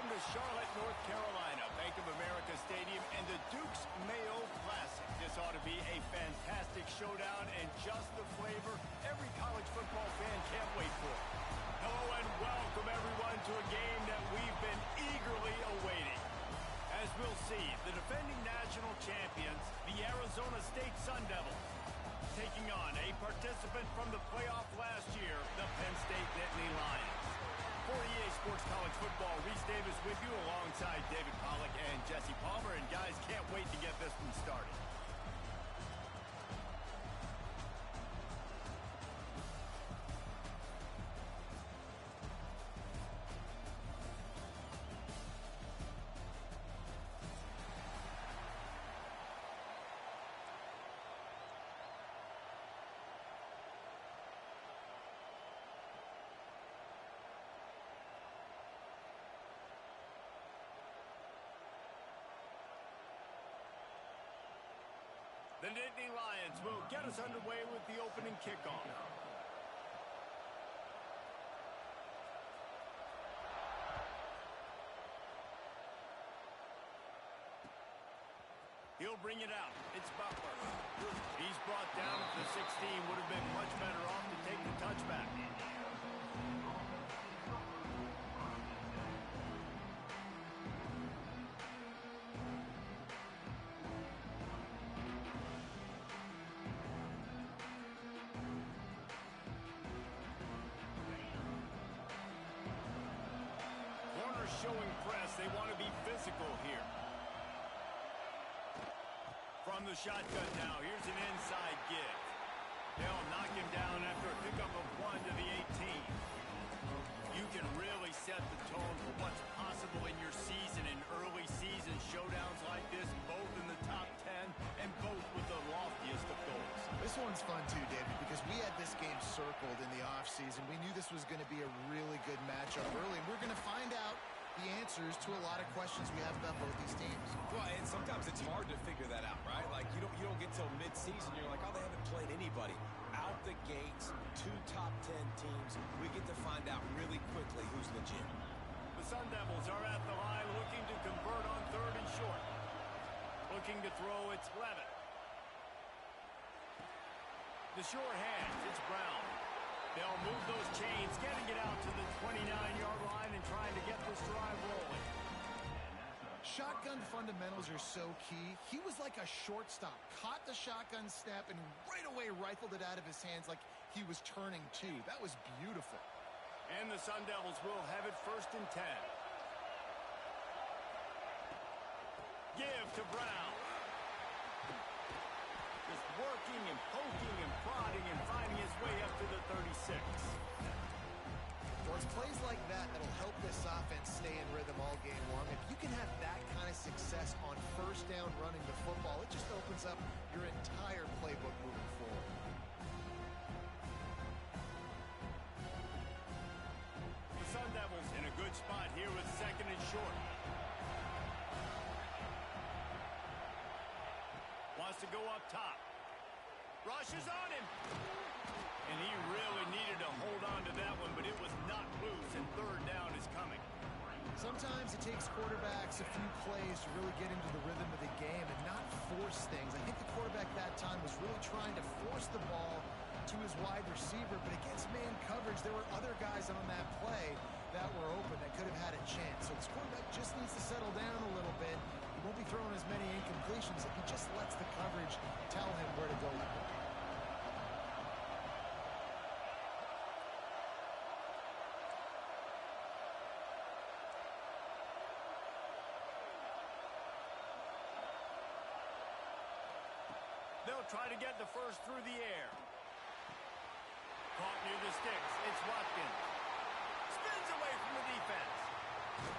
Welcome to Charlotte, North Carolina, Bank of America Stadium, and the Duke's Mayo Classic. This ought to be a fantastic showdown and just the flavor every college football fan can't wait for. Hello and welcome, everyone, to a game that we've been eagerly awaiting. As we'll see, the defending national champions, the Arizona State Sun Devils, taking on a participant from the playoff last year, the Penn State Nittany Lions. For EA Sports College Football, Reese Davis with you alongside David Pollack and Jesse Palmer. And guys, can't wait to get this one started. The Nittany Lions will get us underway with the opening kickoff. He'll bring it out. It's Butler. He's brought down at the 16. Would have been much better off to take the touchback. Showing press. They want to be physical here. From the shotgun now, here's an inside give. They'll knock him down after a pickup of 1 to the 18. You can really set the tone for what's possible in your season in early season showdowns like this, both in the top 10 and both with the loftiest of goals. This one's fun too, David, because we had this game circled in the offseason. We knew this was going to be a really good matchup early, and we're going to find out the answers to a lot of questions we have about both these teams. Well, and sometimes it's hard to figure that out, right? Like, you don't get till mid-season, you're like, oh, they haven't played anybody. Out the gates, 2 top 10 teams, we get to find out really quickly who's legit. The Sun Devils are at the line looking to convert on 3rd and short. Looking to throw, it's Levitt. The short hands, it's Brown. They'll move those chains, getting it out to the 29-yard line and trying to get this drive rolling. Shotgun fundamentals are so key. He was like a shortstop, caught the shotgun snap and right away rifled it out of his hands like he was turning two. That was beautiful. And the Sun Devils will have it 1st and 10. Give to Brown. Just working and poking and prodding and finding his way up to the 36. Well, it's plays like that that'll help this offense stay in rhythm all game long. If you can have that kind of success on 1st down running the football, it just opens up your entire playbook moving forward. The Sun Devils in a good spot here with 2nd and short. Wants to go up top. Rushes on him. And he really needed to hold on to that one, but it was not loose, and 3rd down is coming. Sometimes it takes quarterbacks a few plays to really get into the rhythm of the game and not force things. I think the quarterback that time was really trying to force the ball to his wide receiver, but against man coverage, there were other guys on that play that were open that could have had a chance. So this quarterback just needs to settle down a little bit. He won't be throwing as many incompletions if he just lets the coverage tell him where to go. They'll try to get the first through the air. Caught near the sticks. It's Watkins. Spins away from the defense.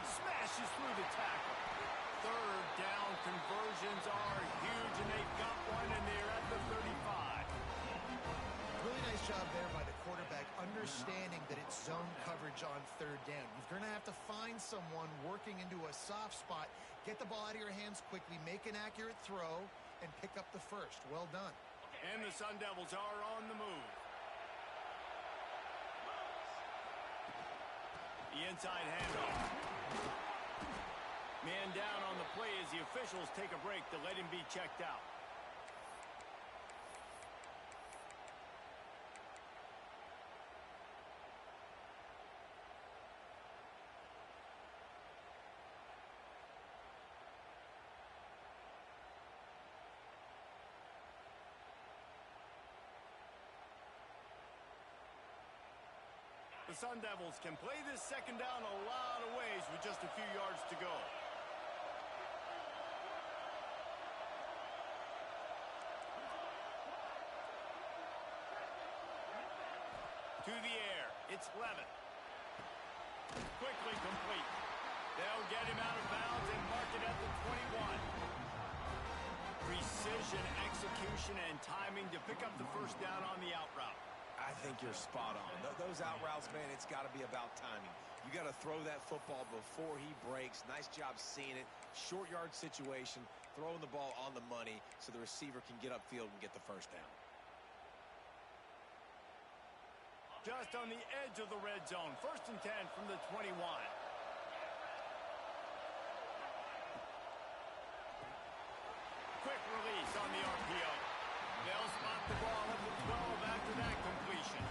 Smashes through the tackle. 3rd down conversions are huge, and they've got one, and they're at the 35. Really nice job there by the quarterback, understanding that it's zone coverage on 3rd down. You're going to have to find someone working into a soft spot, get the ball out of your hands quickly, make an accurate throw, and pick up the first. Well done. And the Sun Devils are on the move. The inside handoff. down on the play as the officials take a break to let him be checked out. The Sun Devils can play this second down a lot of ways with just a few yards to go. To the air, it's Levitt. Quickly complete. They'll get him out of bounds and mark it at the 21. Precision, execution, and timing to pick up the first down on the out route. I think you're spot on. Those out routes, man, it's got to be about timing. You got to throw that football before he breaks. Nice job seeing it. Short yard situation, throwing the ball on the money so the receiver can get upfield and get the first down. Just on the edge of the red zone. 1st and 10 from the 21. Quick release on the RPO. They'll spot the ball at the 12 after that completion.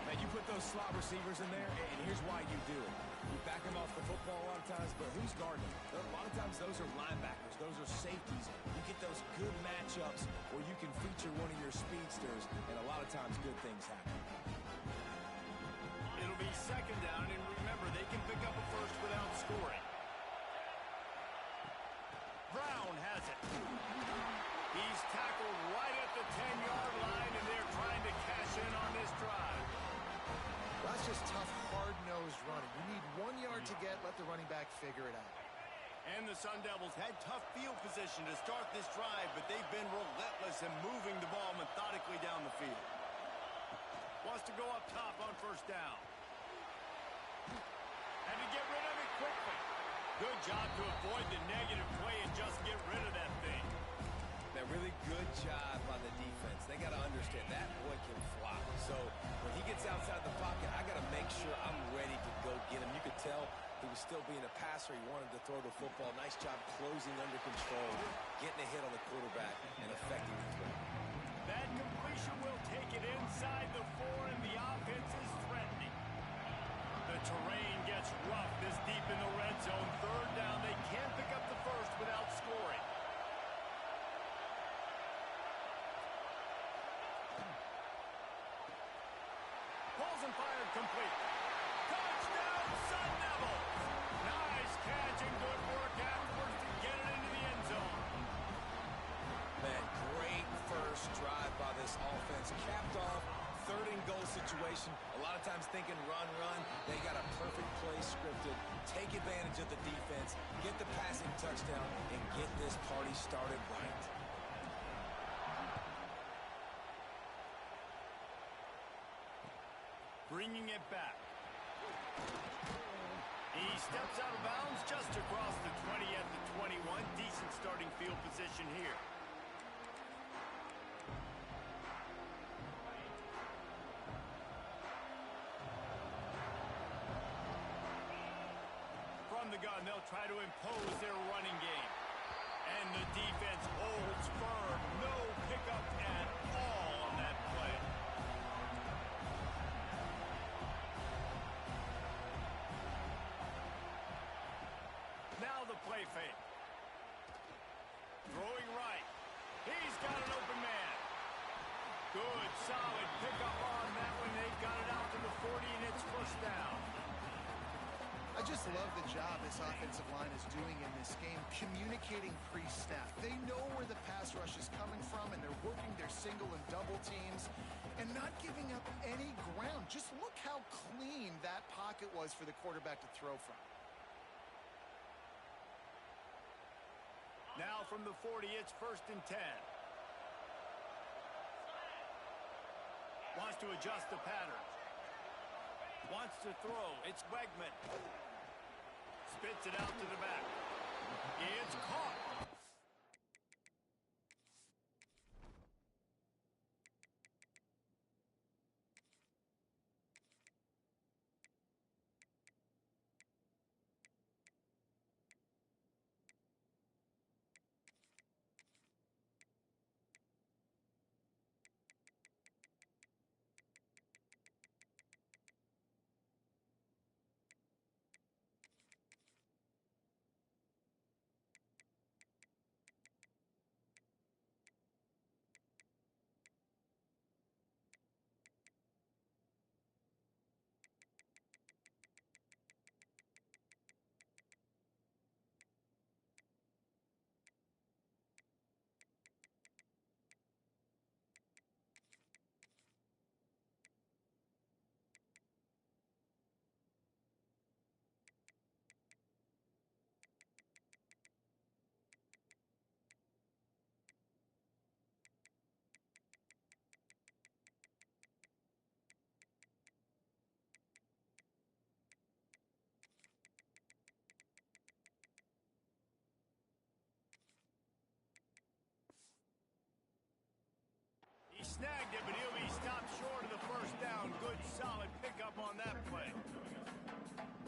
Man, you put those slot receivers in there, and here's why you do it. You back them off the football a lot of times, but who's guarding them? A lot of times those are linebackers. Those are safeties. You get those good matchups where you can feature one of your speedsters, and a lot of times good things happen. It'll be second down, and remember, they can pick up a first without scoring. Brown has it. He's tackled right at the 10-yard line, and they're trying to cash in on this drive. Well, that's just tough, hard-nosed running. You need 1 yard to get, let the running back figure it out. And the Sun Devils had tough field position to start this drive, but they've been relentless in moving the ball methodically down the field. Wants to go up top on first down. And to get rid of it quickly. Good job to avoid the negative play and just get rid of that thing. That really good job by the defense. They got to understand that boy can fly. So when he gets outside the pocket, I got to make sure I'm ready to go get him. You could tell he was still being a passer. He wanted to throw the football. Nice job closing under control, getting a hit on the quarterback, and affecting the throw. That completion will take it inside the 4, and the offense is threatening. The terrain gets rough this deep in the red zone. 3rd down, they can't pick up the first without scoring. Pulls and fired complete. Touchdown, Sun Devils! Nice catch and good work afterwards to get it into the end zone. Man, great first drive by this offense. Capped off, 3rd and goal situation. A lot of times thinking run. They got a perfect play scripted. Take advantage of the defense, get the passing touchdown, and get this party started right. Bringing it back. He steps out of bounds just across the 20 at the 21. Decent starting field position here. From the gun, they'll try to impose their running game. And the defense holds firm. No pickup at all on that play. Now the play fake. Throwing right. He's got an open man. Good, solid pickup on that one. They've got it out to the 40, and it's first down. I just love the job this offensive line is doing in this game, communicating pre-snap. They know where the pass rush is coming from, and they're working their single and double teams and not giving up any ground. Just look how clean that pocket was for the quarterback to throw from. Now from the 40, it's 1st and 10. Wants to adjust the pattern. Wants to throw. It's Wegman. Spits it out to the back. It's caught.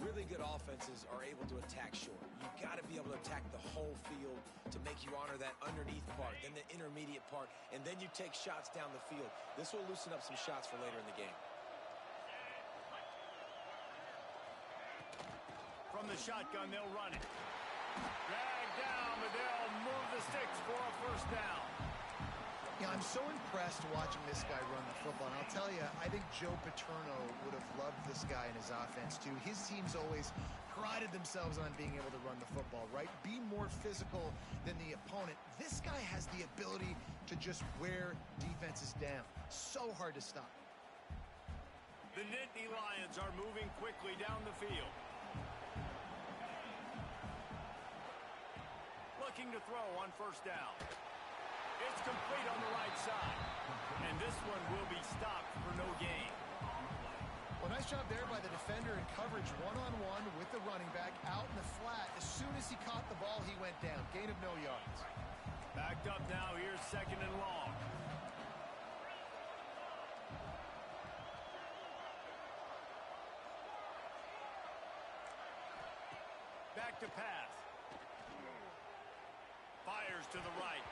really good offenses are able to attack short. You've got to be able to attack the whole field to make you honor that underneath part, then the intermediate part, and then you take shots down the field. This will loosen up some shots for later in the game. From the shotgun, they'll run it. Drag down, but they'll move the sticks for a first down. Yeah, I'm so impressed watching this guy run the football. And I'll tell you, I think Joe Paterno would have loved this guy in his offense, too. His teams always prided themselves on being able to run the football, right? Be more physical than the opponent. This guy has the ability to just wear defenses down. So hard to stop. The Nittany Lions are moving quickly down the field. Looking to throw on first down. It's complete on the right side. And this one will be stopped for no gain. Well, nice job there by the defender in coverage one-on-one with the running back out in the flat. As soon as he caught the ball, he went down. Gain of no yards. Backed up now. Here's second and long. Back to pass. Fires to the right.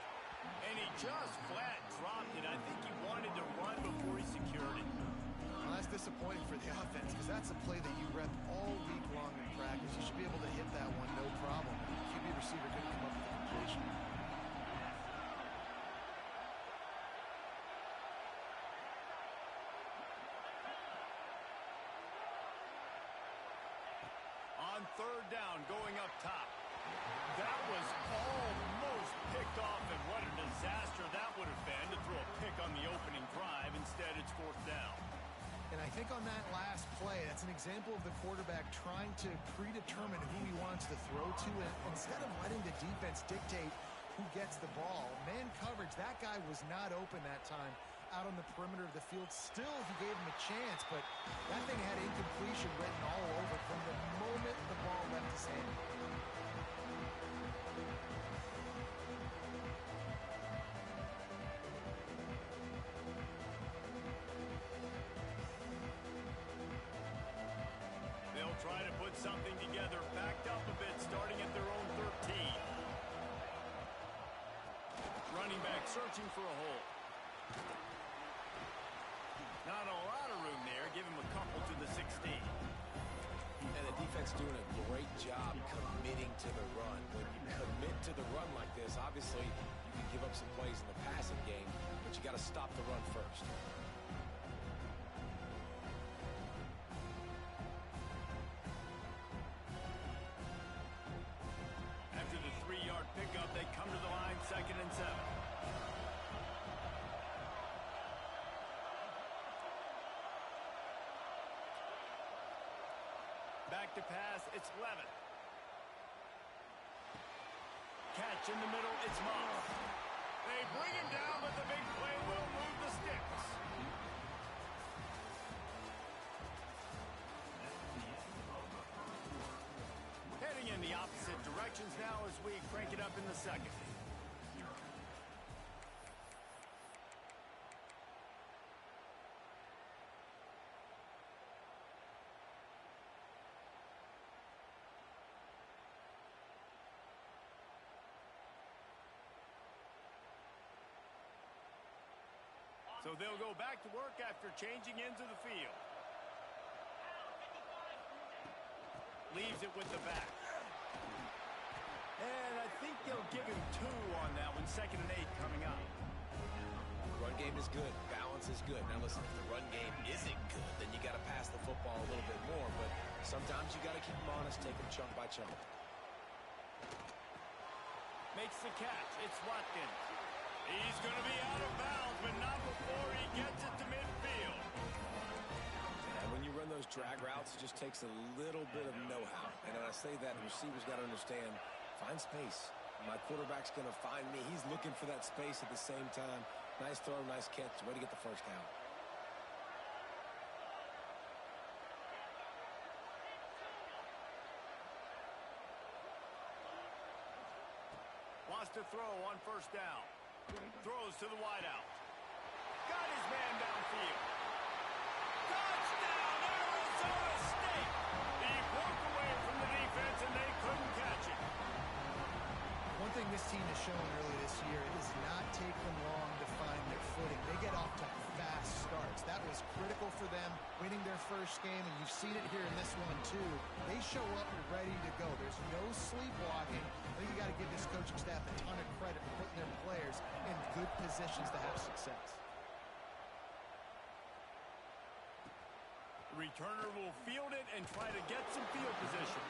And he just flat dropped it. I think he wanted to run before he secured it. Well, that's disappointing for the offense because that's a play that you rep all week long in practice. You should be able to hit that one no problem. The QB receiver couldn't come up with the completion. On third down, going up top. That was almost picked off, and what a disaster that would have been to throw a pick on the opening drive. Instead, it's fourth down. And I think on that last play, that's an example of the quarterback trying to predetermine who he wants to throw to, and instead of letting the defense dictate who gets the ball. Man coverage, that guy was not open that time out on the perimeter of the field. Still, he gave him a chance, but that thing had incompletion written all over from the moment the ball left his hand. They'll try to put something together, backed up a bit, starting at their own 13. Running back searching for a hole. Not a lot of room there. Give him a couple to the 16. And the defense doing a great job committing to the run. When you commit to the run like this, obviously you can give up some plays in the passing game, but you got to stop the run first. After the 3-yard pickup, they come to the line, 2nd and 7. Back to pass, it's Levin. Catch in the middle, it's Moss. They bring him down, but the big play will move the sticks. Heading in the opposite directions now as we crank it up in the second. So they'll go back to work after changing into the field. Leaves it with the back. And I think they'll give him 2 on that one. 2nd and 8 coming up. Run game is good. Balance is good. Now listen, if the run game isn't good, then you got to pass the football a little bit more. But sometimes you got to keep them honest, take them chunk by chunk. Makes the catch. It's Watkins. He's going to be out of bounds, but not before he gets it to midfield. And when you run those drag routes, it just takes a little bit of know-how. And when I say that, the receiver's got to understand, find space. My quarterback's going to find me. He's looking for that space at the same time. Nice throw, nice catch. Way to get the first down. Wants to throw on first down. Throws to the wideout. Got his man downfield. Touchdown, Arizona State! He broke this team has shown early this year, it does not take them long to find their footing. They get off to fast starts. That was critical for them winning their first game, and you've seen it here in this one too. They show up ready to go. There's no sleepwalking. I think you got to give this coaching staff a ton of credit for putting their players in good positions to have success. Returner will field it and try to get some field position.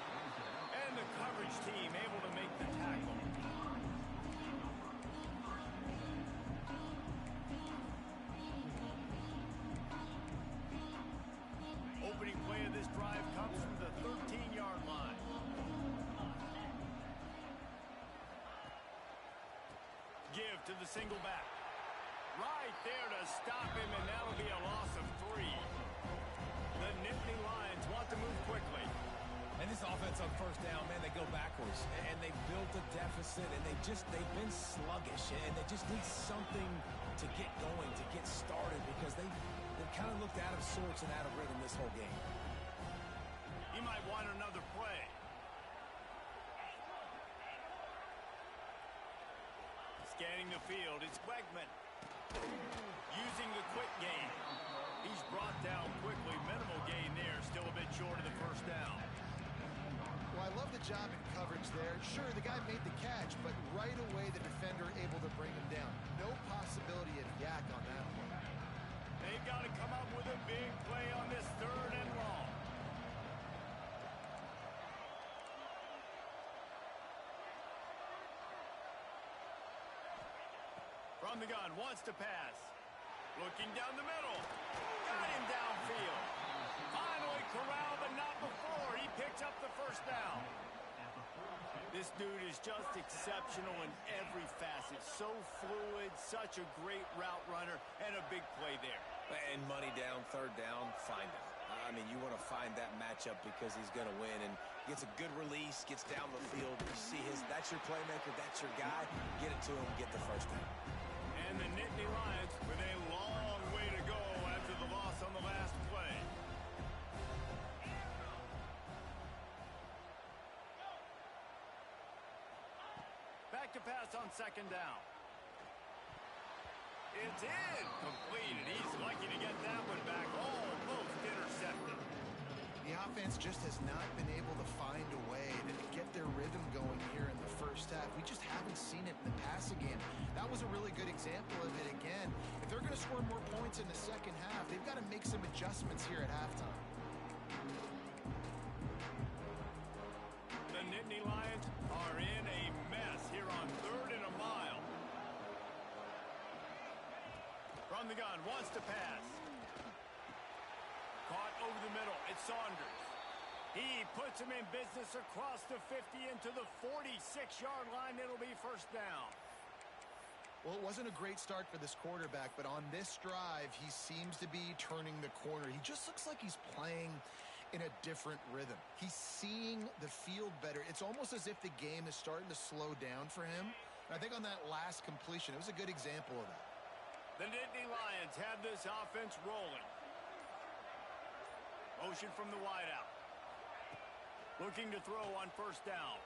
And the coverage team able to make the tackle. Opening play of this drive comes from the 13-yard line. Give to the single back. Right there to stop him, and that'll be a loss of 3. The Nittany Lions want to move quickly. And this offense on first down, man, they go backwards. And they built a deficit, and they've been sluggish. And they just need something to get going, to get started, because they've kind of looked out of sorts and out of rhythm this whole game. He might want another play. Scanning the field, it's Wegman. Using the quick game. He's brought down quickly. Minimal gain there. Still a bit short of the first down. Well, I love the job in coverage there. Sure, the guy made the catch, but right away the defender able to bring him down. No possibility of yak on that one. They've got to come up with a big play on this 3rd and long. From the gun, wants to pass. Looking down the middle. Got him downfield. Finally corralled, but not before. He picks up the first down. This dude is just exceptional in every facet. So fluid, such a great route runner, and a big play there. And money down, 3rd down, find him. I mean, you want to find that matchup because he's going to win, and gets a good release, gets down the field. You see that's your playmaker, that's your guy. Get it to him, get the first down. And the Nittany Lions with a long way to go after the loss on the last play. Back to pass on 2nd down. It's in. Completed. He's lucky to get that one back. Almost intercepted. The offense just has not been able to find a way to get their rhythm going here in the first half. We just haven't seen it in the passing game. That was a really good example of it again. If they're going to score more points in the second half, they've got to make some adjustments here at halftime. The Nittany Lions are in a mess here on 3rd and a mile. From the gun, wants to pass. Caught over the middle. It's Saunders. He puts him in business across the 50 into the 46-yard line. It'll be first down. Well, it wasn't a great start for this quarterback, but on this drive, he seems to be turning the corner. He just looks like he's playing in a different rhythm. He's seeing the field better. It's almost as if the game is starting to slow down for him. And I think on that last completion, it was a good example of that. The Nittany Lions have this offense rolling. Motion from the wideout. Looking to throw on first down.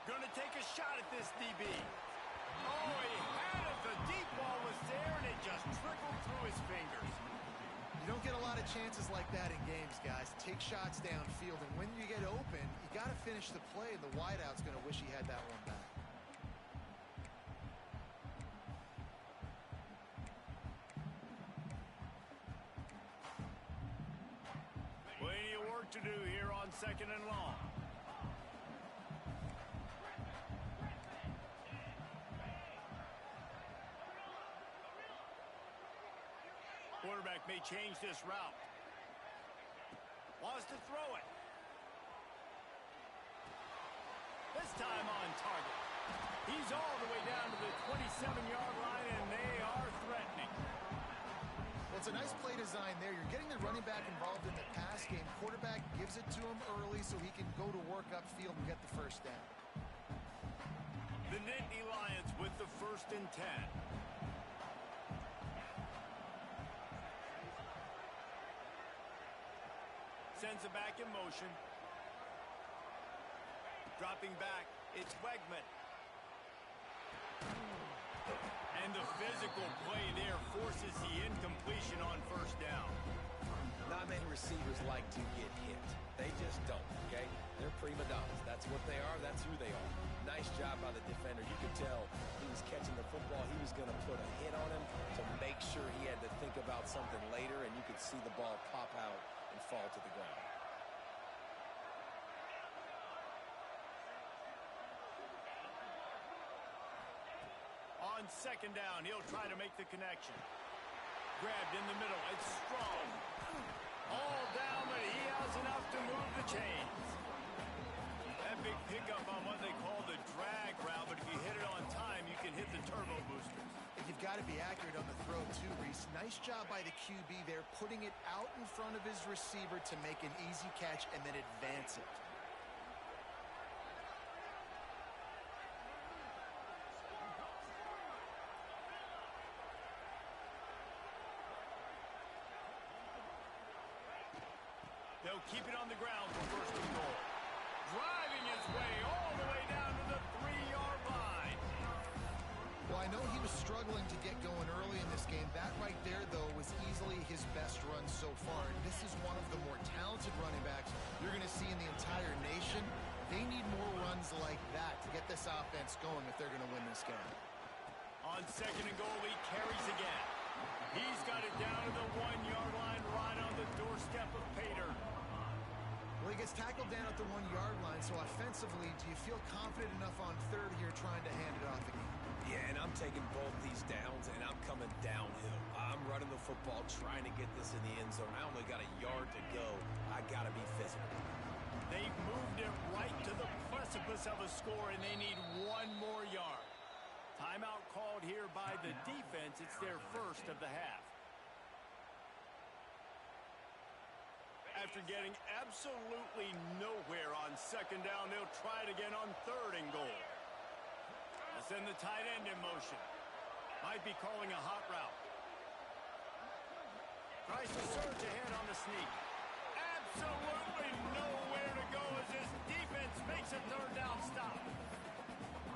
Going to take a shot at this DB. Oh, he had it. The deep ball was there, and it just trickled through his fingers. You don't get a lot of chances like that in games, guys. Take shots downfield, and when you get open, you got to finish the play, and the wideout's going to wish he had that one back. Plenty of work to do here on 2nd and long. Quarterback may change this route. Wants to throw it. This time on target. He's all the way down to the 27-yard line, and they are threatening. Well, it's a nice play design there. You're getting the running back involved in the pass game. Quarterback gives it to him early so he can go to work upfield and get the first down. The Nittany Lions with the 1st and 10. Sends it back in motion. Dropping back, it's Wegman. And the physical play there forces the incompletion on first down. Not many receivers like to get hit. They just don't, okay? They're prima donnas. That's what they are. That's who they are. Nice job by the defender. You could tell he was catching the football. He was going to put a hit on him to make sure he had to think about something later, and you could see the ball pop out and fall to the ground. On second down, he'll try to make the connection. Grabbed in the middle. It's Strong. All down, but he has enough to move the chains. That big pickup on what they call the drag route, but if you hit it on time, you can hit the turbo boosters. And you've got to be accurate on the throw, too, Reese. Nice job by the QB there, putting it out in front of his receiver to make an easy catch and then advance it. They'll keep it on the ground for first and goal. Driving his way all the way down to the 3-yard line. Well, I know he was struggling to get going early in this game. That right there, though, was easily his best run so far. And this is one of the more talented running backs you're going to see in the entire nation. They need more runs like that to get this offense going if they're going to win this game. On second and goal, he carries again. He's got it down to the 1-yard line, right on the doorstep of Pater. Well, he gets tackled down at the 1-yard line, so offensively, do you feel confident enough on third here trying to hand it off again? Yeah, and I'm taking both these downs, and I'm coming downhill. I'm running the football, trying to get this in the end zone. I only got a yard to go. I got to be physical. They've moved it right to the precipice of a score, and they need one more yard. Timeout called here by the defense. It's their first of the half. After getting absolutely nowhere on second down, they'll try it again on third and goal. They'll send the tight end in motion. Might be calling a hot route. Tries to surge ahead on the sneak. Absolutely nowhere to go as his defense makes a third down stop.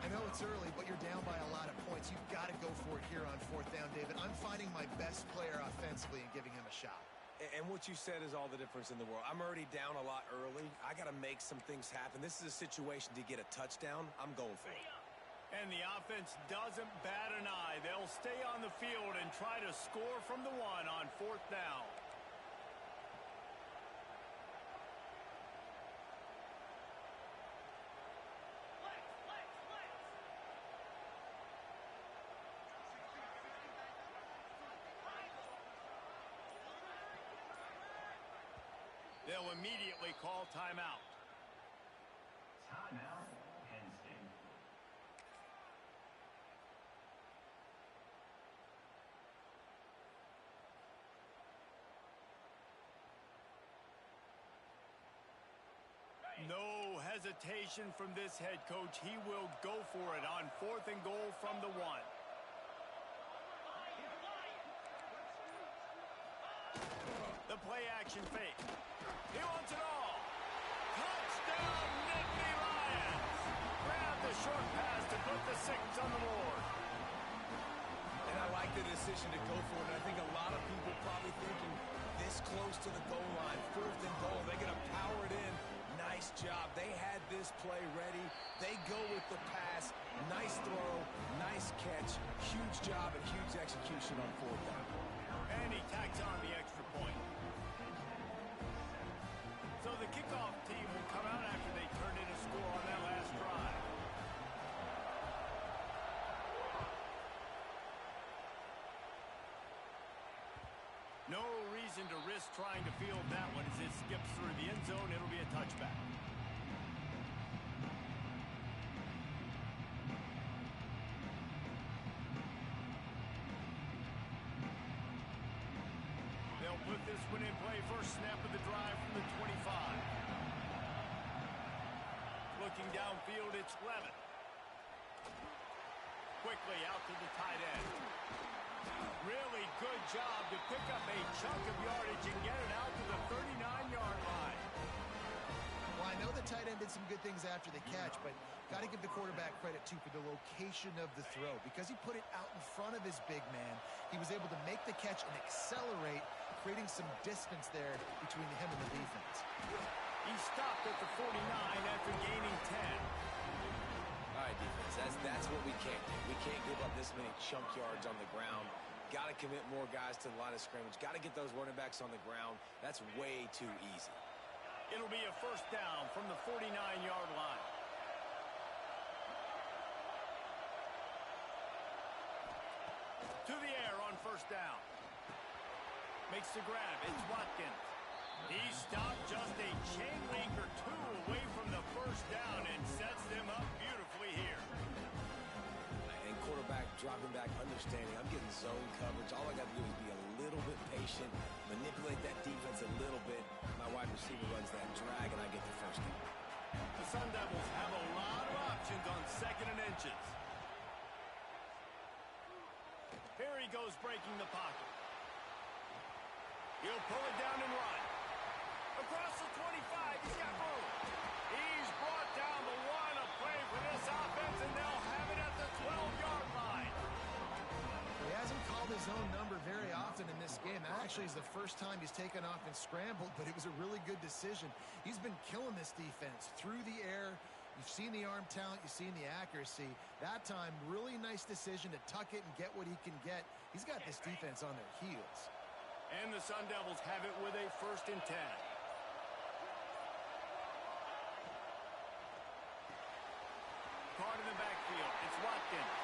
I know it's early, but you're down by a lot of points. You've got to go for it here on fourth down, David. I'm finding my best player offensively and giving him a shot. And what you said is all the difference in the world. I'm already down a lot early. I got to make some things happen. This is a situation to get a touchdown. I'm going for it. And the offense doesn't bat an eye. They'll stay on the field and try to score from the 1 on fourth down. They'll immediately call timeout. Timeout, Penn State. No hesitation from this head coach. He will go for it on fourth and goal from the 1. The play action fake. He wants it all. Touchdown, Nittany Lions. Grab the short pass to put the 6 on the board. And I like the decision to go for it. And I think a lot of people probably thinking this close to the goal line, fourth and goal, they're going to power it in. Nice job. They had this play ready. They go with the pass. Nice throw, nice catch. Huge job and huge execution on fourth down. And he tacks on the extra point. So the kickoff team will come out after they turned in a score on that last drive. No reason to risk trying to field that one as it skips through the end zone. It'll be a touchback. They'll put this one in play. First snap of the drive from the 25. Looking downfield, it's Levin. Quickly out to the tight end. Really good job to pick up a chunk of yardage and get it out to the 39-yard line. Well, I know the tight end did some good things after the catch, but got to give the quarterback credit, too, for the location of the throw. Because he put it out in front of his big man, he was able to make the catch and accelerate, creating some distance there between him and the defense. He stopped at the 49 after gaining 10. All right, defense, that's what we can't do. We can't give up this many chunk yards on the ground. Got to commit more guys to the line of scrimmage. Got to get those running backs on the ground. That's way too easy. It'll be a first down from the 49-yard line. To the air on first down. Makes the grab. It's Watkins. He stopped just a chain link or two away from the first down and sets them up beautifully here. And quarterback dropping back, understanding I'm getting zone coverage. All I got to do is be a little bit patient, manipulate that defense a little bit. My wide receiver runs that drag, and I get the first down. The Sun Devils have a lot of options on second and inches. Here he goes breaking the pocket. He'll pull it down and run. Across the 25, he's got room. He's brought down the one, a play for this offense, and they'll have it at the 12-yard line. He hasn't called his own number very often in this game. That actually is the first time he's taken off and scrambled, but it was a really good decision. He's been killing this defense through the air. You've seen the arm talent, you've seen the accuracy. That time, really nice decision to tuck it and get what he can get. He's got this defense on their heels. And the Sun Devils have it with a first and 10. Card in the backfield. It's Watkins.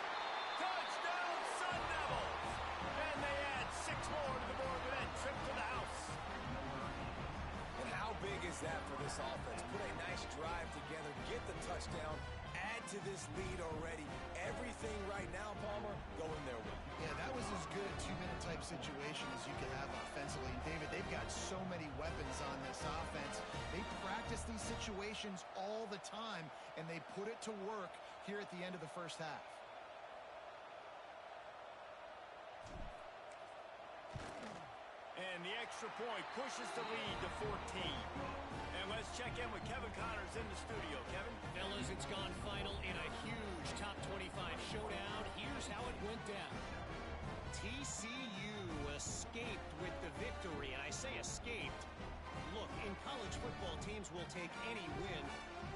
Touchdown, Sun Devils! And they add 6 more to the board with that trip to the house. And how big is that for this offense? Put a nice drive together, get the touchdown, add to this lead already. Everything right now, Palmer, going their way. Yeah, that was as good a two-minute type situation as you could have offensively. And David, they've got so many weapons on this offense. They practice these situations all the time, and they put it to work here at the end of the first half. And the extra point pushes the lead to 14. And let's check in with Kevin Connors in the studio. Kevin? Fellas, it's gone final in a huge top 25 showdown. Here's how it went down. TCU escaped with the victory, and I say escaped. Look, in college football, teams will take any win,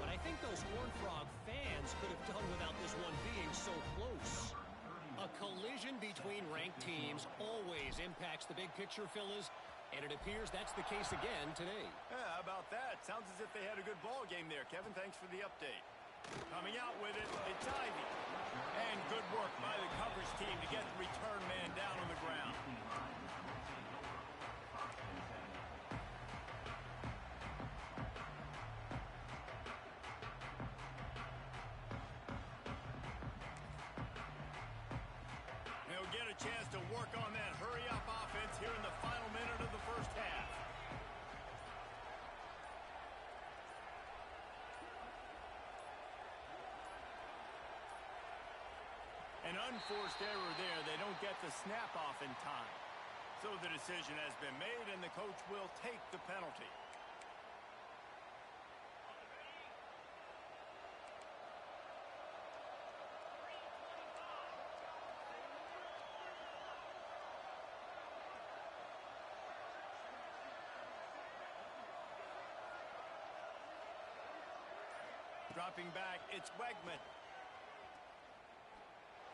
but I think those Horned Frog fans could have done without this one being so close. A collision between ranked teams always impacts the big picture, fellas, and it appears that's the case again today. Yeah, how about that? Sounds as if they had a good ball game there. Kevin, thanks for the update. Coming out with it, it's Ivy. And good work by the coverage team to get the return man down on the ground. They'll get a chance to work on that hurry-up offense here in the final minute of the first half. An unforced error there. They don't get the snap off in time. So the decision has been made, and the coach will take the penalty. Dropping back, it's Wegman.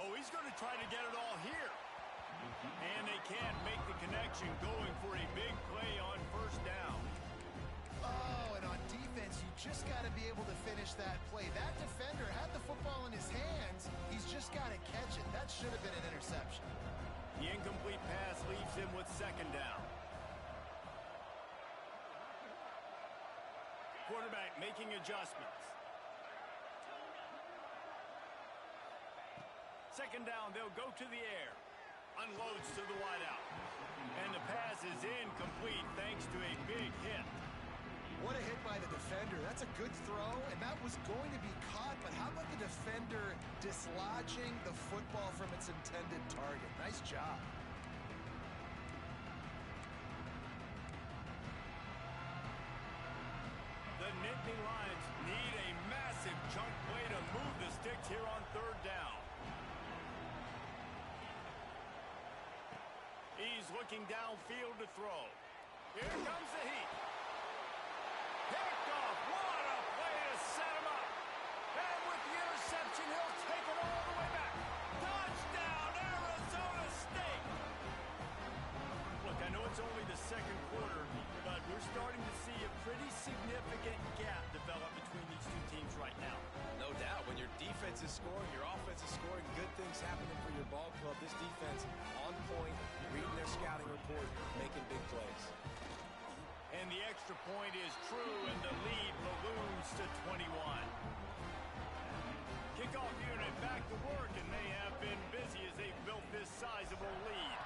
Oh, he's going to try to get it all here. And they can't make the connection, going for a big play on first down. Oh, and on defense, you just got to be able to finish that play. That defender had the football in his hands. He's just got to catch it. That should have been an interception. The incomplete pass leaves him with second down. Quarterback making adjustments. Second down, they'll go to the air. Unloads to the wideout. And the pass is incomplete thanks to a big hit. What a hit by the defender. That's a good throw, and that was going to be caught, but how about the defender dislodging the football from its intended target? Nice job. The attacking lines need a massive chunk play to move the sticks here on third down. He's looking downfield to throw. Here comes the heat. Picked off. What a play to set him up. And with the interception, he'll take it all the way back. Touchdown, Arizona State. Look, I know it's only the second quarter, but we're starting to see a pretty significant gap develop between these two teams right now. No doubt. When your defense is scoring, your offense is scoring, good things happening for your ball club. This defense on point, reading their scouting report, making big plays. And the extra point is true, and the lead balloons to 21. Kickoff unit back to work, and they have been busy as they've built this sizable lead.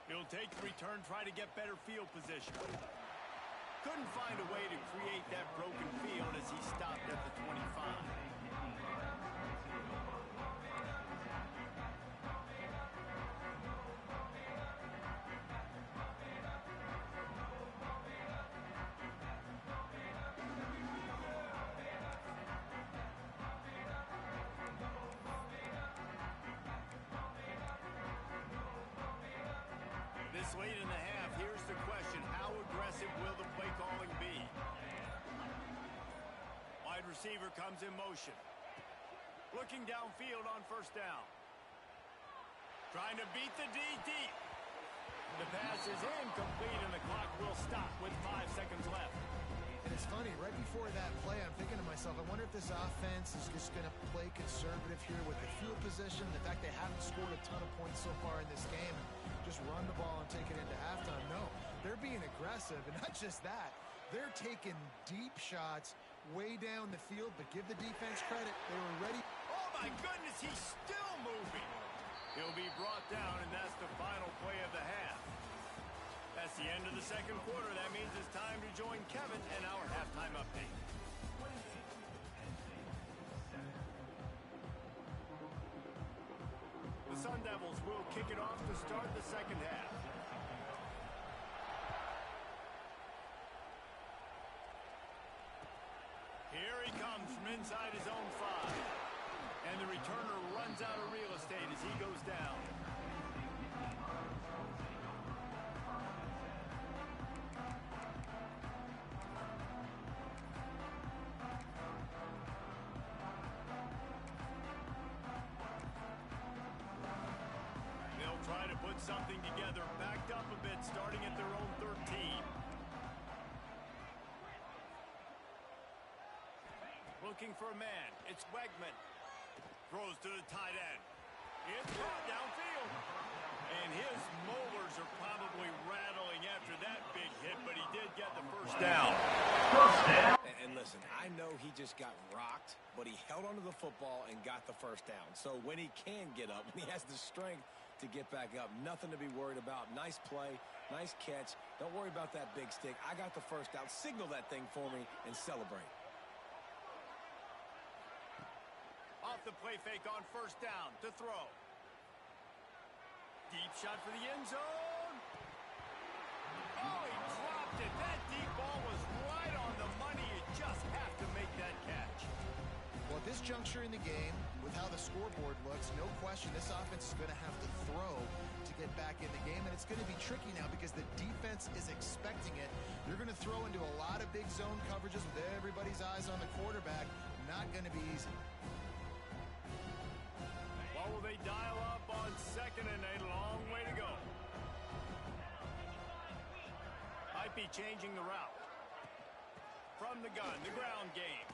He'll take the return, try to get better field position. Couldn't find a way to create that broken field as he stopped at the 25. This late in the half, here's the question. How aggressive will the play calling be? Wide receiver comes in motion. Looking downfield on first down. Trying to beat the D deep. The pass is incomplete, and the clock will stop with 5 seconds left. And it's funny, right before that play, I'm thinking to myself, I wonder if this offense is just going to play conservative here with the field position, the fact they haven't scored a ton of points so far in this game, just run the ball and take it into halftime. No, they're being aggressive, and not just that, they're taking deep shots way down the field, but give the defense credit. They were ready. Oh, my goodness, he's still moving. He'll be brought down, and that's the final play of the half. That's the end of the second quarter. That means it's time to join Kevin and our halftime update. The Sun Devils will kick it off to start the second half. Here he comes from inside his own 5. And the returner runs out of real estate as he goes down. Try to put something together, backed up a bit, starting at their own 13. Looking for a man. It's Wegman. Throws to the tight end. It's caught downfield. And his molars are probably rattling after that big hit, but he did get the first down. And listen, I know he just got rocked, but he held onto the football and got the first down. So when he can get up, when he has the strength to get back up, nothing to be worried about. Nice play, nice catch. Don't worry about that big stick. I got the first down. Signal that thing for me and celebrate. Off the play fake on first down to throw. Deep shot for the end zone. Oh, he dropped it. That deep ball was right on the money. You just have to make that catch. Well, at this juncture in the game, with how the scoreboard looks, no question this offense is going to have to throw to get back in the game, and it's going to be tricky now because the defense is expecting it. You're going to throw into a lot of big zone coverages with everybody's eyes on the quarterback. Not going to be easy. What will they dial up on second and a long way to go? Might be changing the route. From the gun, the ground game.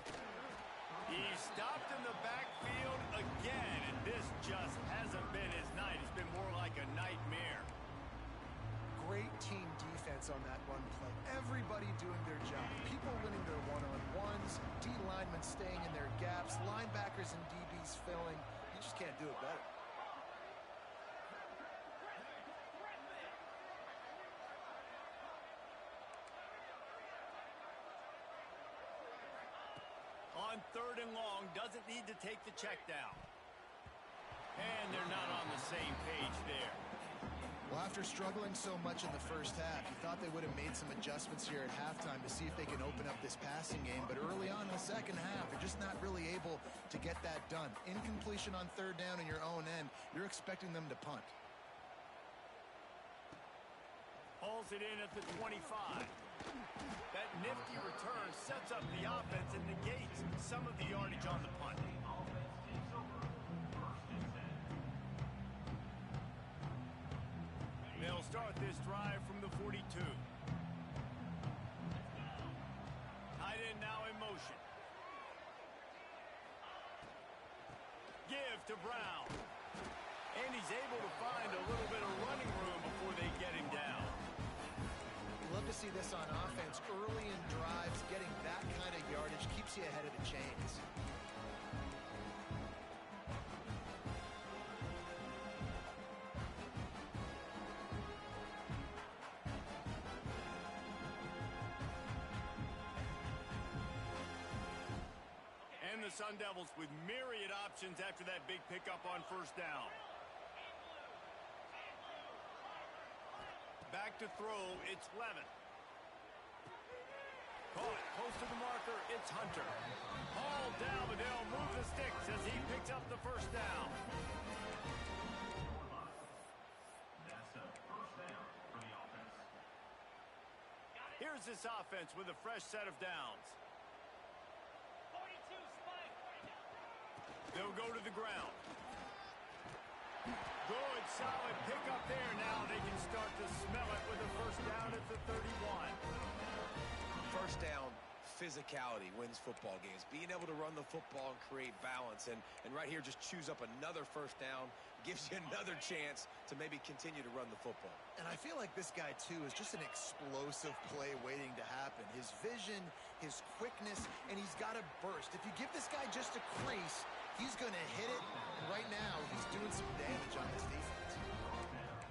He's stopped in the backfield again, and this just hasn't been his night. It's been more like a nightmare. Great team defense on that run play. Everybody doing their job. People winning their one-on-ones, D linemen staying in their gaps, linebackers and DBs filling. You just can't do it better. On third and long, doesn't need to take the check down. And they're not on the same page there. Well, after struggling so much in the first half, you thought they would have made some adjustments here at halftime to see if they can open up this passing game. But early on in the second half, they're just not really able to get that done. Incompletion on third down in your own end, you're expecting them to punt. Hauls it in at the 25. That nifty return sets up the offense and negates some of the yardage on the punt. They'll start this drive from the 42. Tight end now in motion. Give to Brown. And he's able to find a little bit of running room before they get him down. Love to see this on offense. Early in drives, getting that kind of yardage keeps you ahead of the chains. And the Sun Devils with myriad options after that big pickup on first down. Back to throw, it's Levin. Caught, close to the marker, it's Hunter. Hauled down, but they'll move the sticks as he picks up the first down. That's a first down for the offense. Here's this offense with a fresh set of downs. 42 spike. They'll go to the ground. Good, solid pickup there. Now they can start to smell it with a first down at the 31. First down, physicality wins football games. Being able to run the football and create balance. And right here, just choose up another first down. Gives you another chance to maybe continue to run the football. And I feel like this guy, too, is just an explosive play waiting to happen. His vision, his quickness, and he's got a burst. If you give this guy just a crease, he's going to hit it. Right now, he's doing some damage on this defense.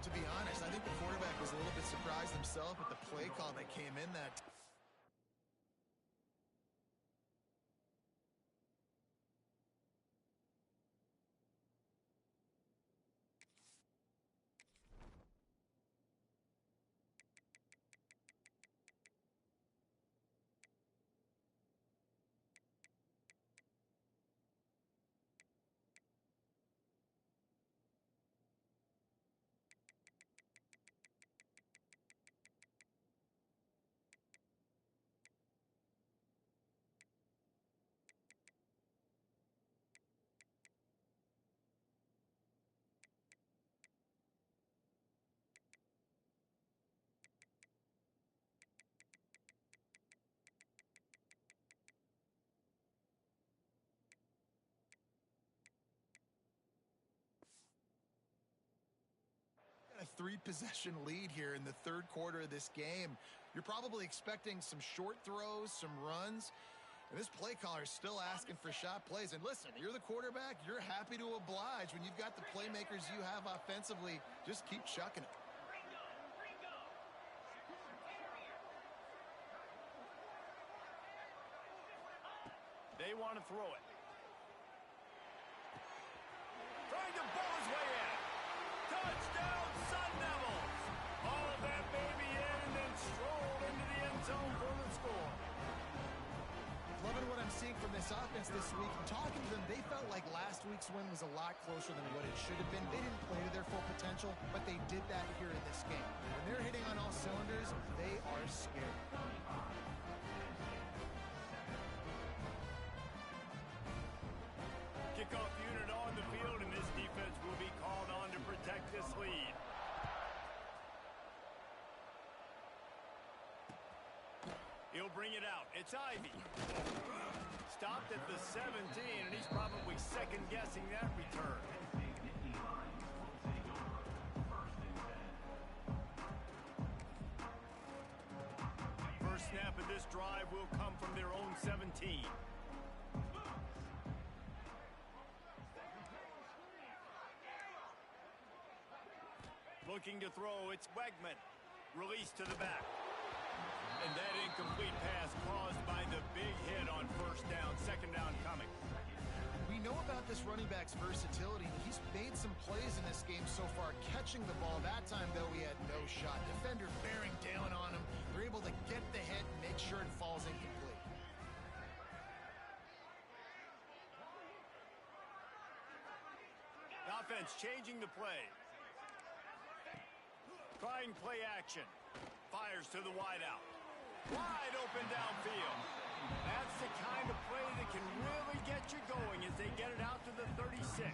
To be honest, I think the quarterback was a little bit surprised himself at the play call that came in that a 3-possession lead here in the third quarter of this game. You're probably expecting some short throws, some runs. And this play caller is still asking for shot plays. And listen, you're the quarterback. You're happy to oblige when you've got the playmakers you have offensively. Just keep chucking it. They want to throw it. Trying to bowl his way in. Touchdown, Sun Devils! All that baby in and then strolled into the end zone for the score. Loving what I'm seeing from this offense this week. Talking to them, they felt like last week's win was a lot closer than what it should have been. They didn't play to their full potential, but they did that here in this game. When they're hitting on all cylinders, they are scared. Kickoff unit on the field, and this defense will be called on to protect this lead. He'll bring it out. It's Ivy. Stopped at the 17, and he's probably second-guessing that return. First snap of this drive will come from their own 17. Looking to throw, it's Wegman. Release to the back. And that incomplete pass caused by the big hit on first down, second down coming. We know about the this running back's versatility. He's made some plays in this game so far, catching the ball. That time, though, he had no shot. Defender bearing down on him. They're able to get the hit and make sure it falls incomplete. The offense changing the play. Trying play action. Fires to the wideout. Wide open downfield. That's the kind of play that can really get you going as they get it out to the 36.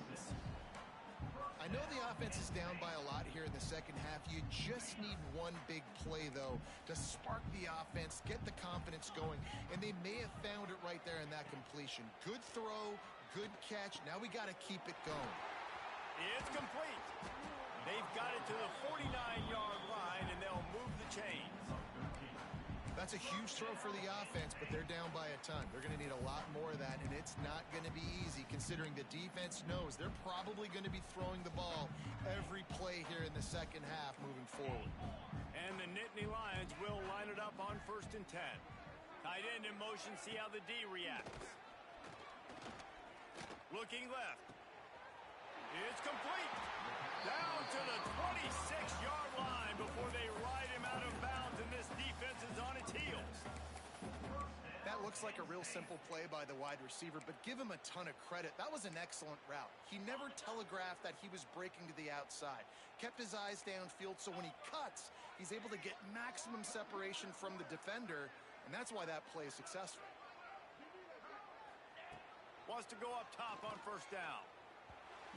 I know the offense is down by a lot here in the second half. You just need one big play, though, to spark the offense, get the confidence going, and they may have found it right there in that completion. Good throw, good catch. Now we got to keep it going. It's complete. They've got it to the 49-yard line, and they'll move the chains. That's a huge throw for the offense, but they're down by a ton. They're going to need a lot more of that, and it's not going to be easy considering the defense knows they're probably going to be throwing the ball every play here in the second half moving forward. And the Nittany Lions will line it up on 1st and 10. Tight end in motion, see how the D reacts. Looking left. It's complete. Down to the 26-yard line before they ride him out of bounds, and this defense is on its heels. That looks like a real simple play by the wide receiver, but give him a ton of credit. That was an excellent route. He never telegraphed that he was breaking to the outside. Kept his eyes downfield, so when he cuts, he's able to get maximum separation from the defender, and that's why that play is successful. Wants to go up top on 1st down.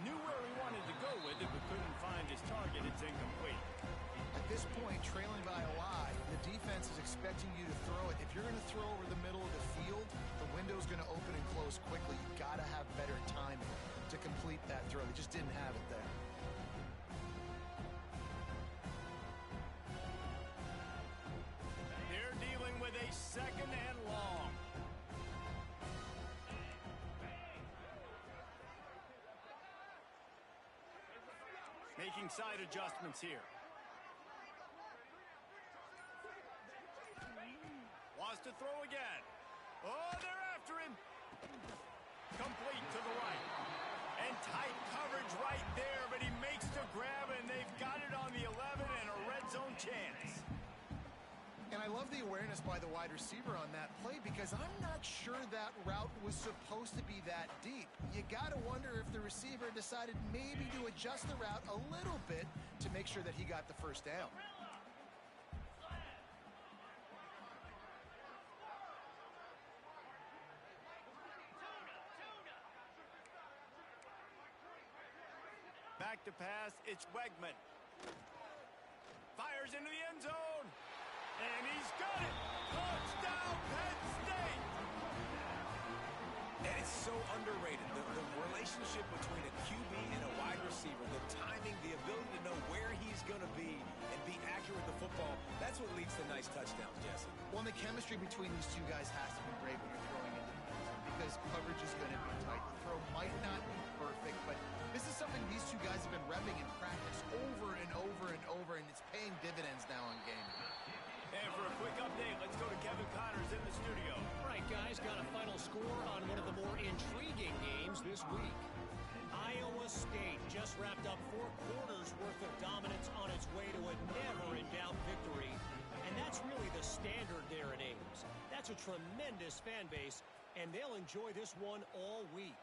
Knew where he wanted to go with it, but couldn't find his target. It's incomplete. At this point, trailing by a lot, the defense is expecting you to throw it. If you're going to throw over the middle of the field, the window's going to open and close quickly. You've got to have better timing to complete that throw. They just didn't have it there. They're dealing with a 2nd and long. Making side adjustments here. Wants to throw again. Oh, they're after him. Complete to the right. And tight coverage right there, but he makes the grab, and they've got it on the 11 and a red zone chance. And I love the awareness by the wide receiver on that play because I'm not sure that route was supposed to be that deep. You got to wonder if the receiver decided maybe to adjust the route a little bit to make sure that he got the 1st down. Back to pass, it's Wegman. Fires into the end zone. And he's got it! Touchdown, Penn State! And it's so underrated. The relationship between a QB and a wide receiver, the timing, the ability to know where he's going to be and be accurate with the football, that's what leads to nice touchdowns, Jesse. Well, and the chemistry between these two guys has to be great when you're throwing into the end zone because coverage is going to be tight. The throw might not be perfect, but this is something these two guys have been repping in practice over and over and over, and it's paying dividends now on game day. And for a quick update, let's go to Kevin Connors in the studio. All right, guys, got a final score on one of the more intriguing games this week. Iowa State just wrapped up 4 quarters worth of dominance on its way to a never-in-doubt victory. And that's really the standard there at Ames. That's a tremendous fan base, and they'll enjoy this one all week.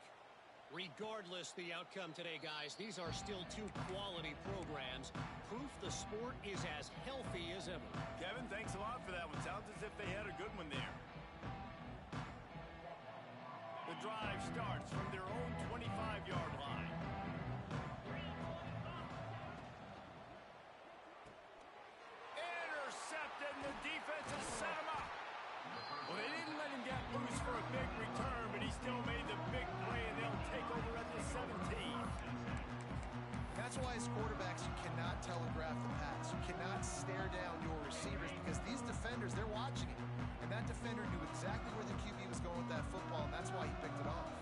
Regardless the outcome today, guys, these are still 2 quality programs. Proof the sport is as healthy as ever. Kevin, thanks a lot for that one. Sounds as if they had a good one there. The drive starts from their own 25-yard line. Intercepted, and the defense has set him up. Well, they didn't let him get loose for a big return, but he still made the big play, and they'll take over at the 17. That's why as quarterbacks, you cannot telegraph the pass. You cannot stare down your receivers because these defenders, they're watching it. And that defender knew exactly where the QB was going with that football, and that's why he picked it off.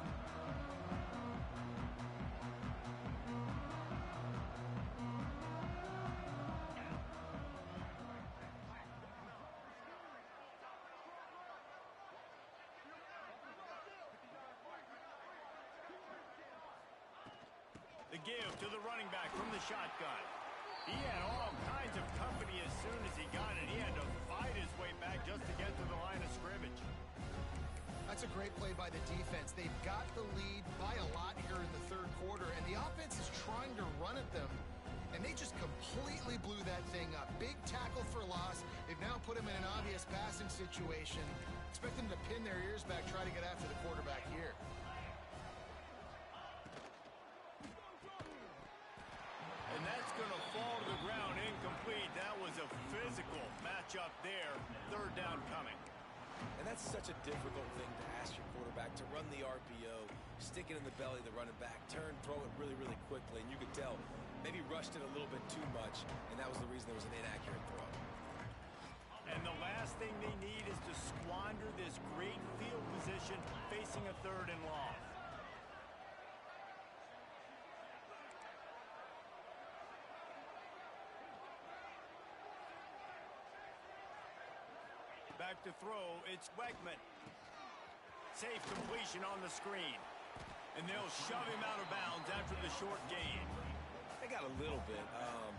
The give to the running back from the shotgun. He had all kinds of company as soon as he got it. He had to fight his way back just to get to the line of scrimmage. That's a great play by the defense. They've got the lead by a lot here in the third quarter, and the offense is trying to run at them, and they just completely blew that thing up. Big tackle for loss. They've now put him in an obvious passing situation. Expect them to pin their ears back, try to get after the quarterback here. And that's going to fall to the ground incomplete. That was a physical matchup there. Third down coming. And that's such a difficult thing to ask your quarterback to run the RPO, stick it in the belly of the running back, turn, throw it really, really quickly. And you could tell maybe rushed it a little bit too much, and that was the reason there was an inaccurate throw. And the last thing they need is to squander this great field position facing a third and long. Back to throw, it's Weckman. Safe completion on the screen. And they'll shove him out of bounds after the short gain. They got a little bit,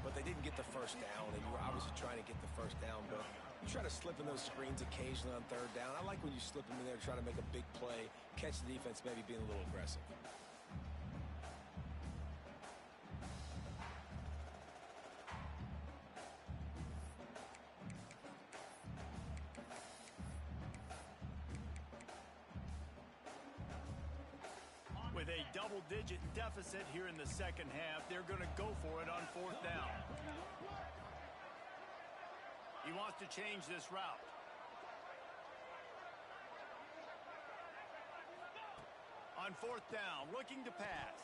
but they didn't get the first down, and you were obviously trying to get the first down, but you try to slip in those screens occasionally on third down. I like when you slip them in there to try to make a big play, catch the defense maybe being a little aggressive. With a double-digit deficit here in the second half, they're going to go for it on fourth down. He wants to change this route. On fourth down, looking to pass.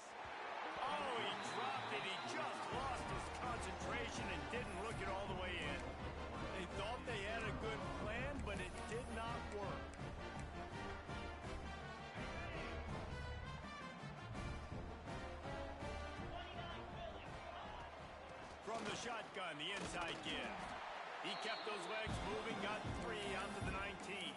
Oh, he dropped it. He just lost his concentration and didn't look it all the way in. They thought they had a good plan, but it did not work. From the shotgun, the inside give. He kept those legs moving, got 3 out to the 19.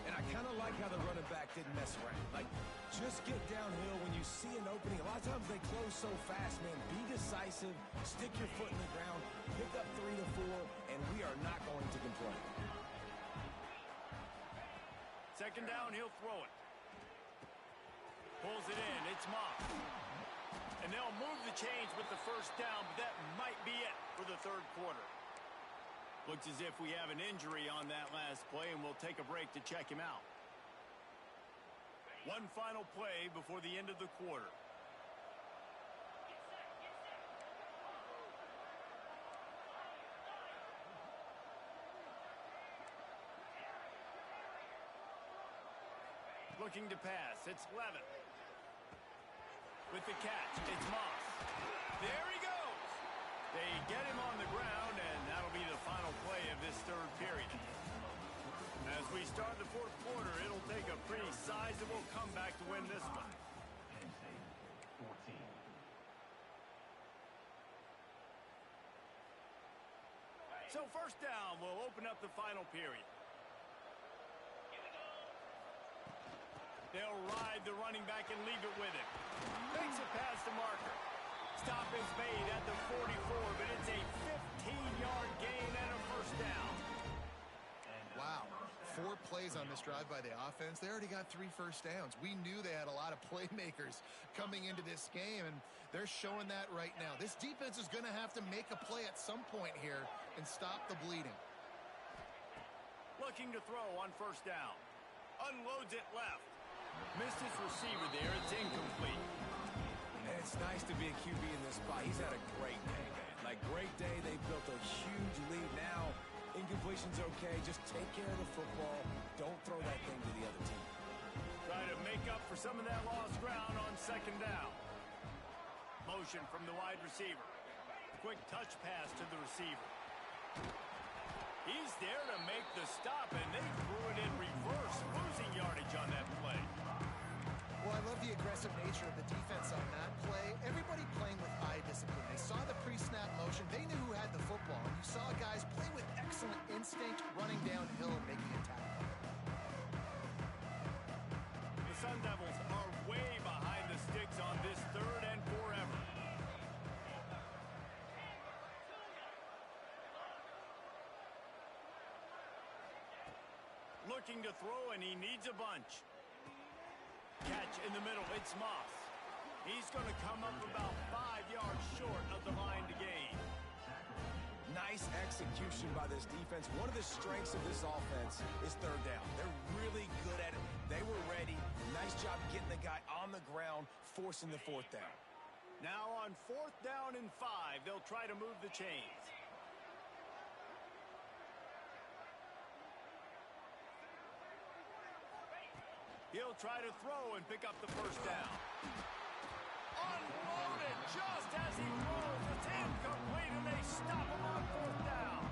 And I kind of like how the running back didn't mess around. Like, just get downhill when you see an opening. A lot of times they close so fast, man. Be decisive, stick your foot in the ground, pick up 3 to 4, and we are not going to complain. Second down, he'll throw it. Pulls it in, it's Moss. And they'll move the chains with the first down, but that might be it for the third quarter. Looks as if we have an injury on that last play, and we'll take a break to check him out. One final play before the end of the quarter. Looking to pass, it's Levitt. With the catch, it's Moss. There he goes. They get him on the ground, and that'll be the final play of this third period. As we start the fourth quarter, it'll take a pretty sizable comeback to win this one. Penn State, 14. So first down will open up the final period. They'll ride the running back and leave it with him. Makes it past the marker. Stop is made at the 44, but it's a 15-yard gain and a first down. Wow. 4 plays on this drive by the offense. They already got 3 first downs. We knew they had a lot of playmakers coming into this game, and they're showing that right now. This defense is going to have to make a play at some point here and stop the bleeding. Looking to throw on first down. Unloads it left. Missed his receiver there. It's incomplete. And it's nice to be a QB in this spot. He's had a great day, man. Like, great day. They built a huge lead. Now, incompletion's okay. Just take care of the football. Don't throw that thing to the other team. Try to make up for some of that lost ground on second down. Motion from the wide receiver. Quick touch pass to the receiver. He's there to make the stop, and they threw it in reverse, losing yardage on that play. Well, I love the aggressive nature of the defense on that play. Everybody playing with eye discipline. They saw the pre-snap motion. They knew who had the football. And you saw guys play with excellent instinct, running downhill and making a tackle. The Sun Devils are way behind the sticks on this third and looking to throw, and he needs a bunch. Catch in the middle. It's Moss. He's going to come up about 5 yards short of the line to gain. Nice execution by this defense. One of the strengths of this offense is third down. They're really good at it. They were ready. Nice job getting the guy on the ground, forcing the fourth down. Now on 4th down and 5, they'll try to move the chains. He'll try to throw and pick up the first down. Unloaded just as he throws. It's incomplete, and they stop him on 4th down.